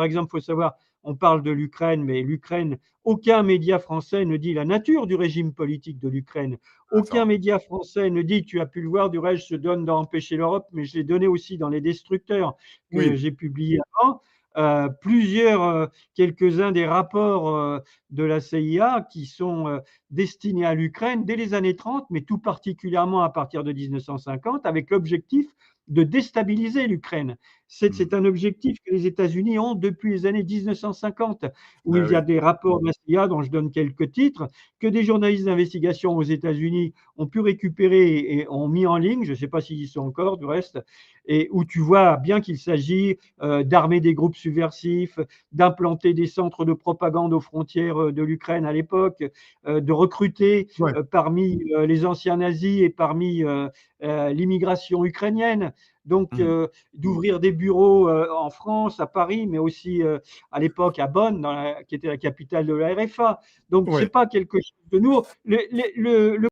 Par exemple, il faut savoir, on parle de l'Ukraine, mais l'Ukraine, aucun média français ne dit la nature du régime politique de l'Ukraine. Aucun Attends. média français ne dit, tu as pu le voir, du reste, je donne dans Empêcher l'Europe, mais je l'ai donné aussi dans Les Destructeurs que Oui. j'ai publié avant. Quelques-uns des rapports de la CIA qui sont destinés à l'Ukraine dès les années 30, mais tout particulièrement à partir de 1950, avec l'objectif de déstabiliser l'Ukraine. C'est un objectif que les États-Unis ont depuis les années 1950, où Ben il y a oui. des rapports de la CIA, dont je donne quelques titres, que des journalistes d'investigation aux États-Unis ont pu récupérer et ont mis en ligne, je ne sais pas s'ils y sont encore du reste, et où tu vois bien qu'il s'agit d'armer des groupes subversifs, d'implanter des centres de propagande aux frontières de l'Ukraine à l'époque, de recruter Ouais. parmi les anciens nazis et parmi l'immigration ukrainienne. Donc, Mhm. d'ouvrir des bureaux en France, à Paris, mais aussi à l'époque à Bonn, qui était la capitale de la RFA. Donc, ce n'est Ouais. pas quelque chose de nouveau. Le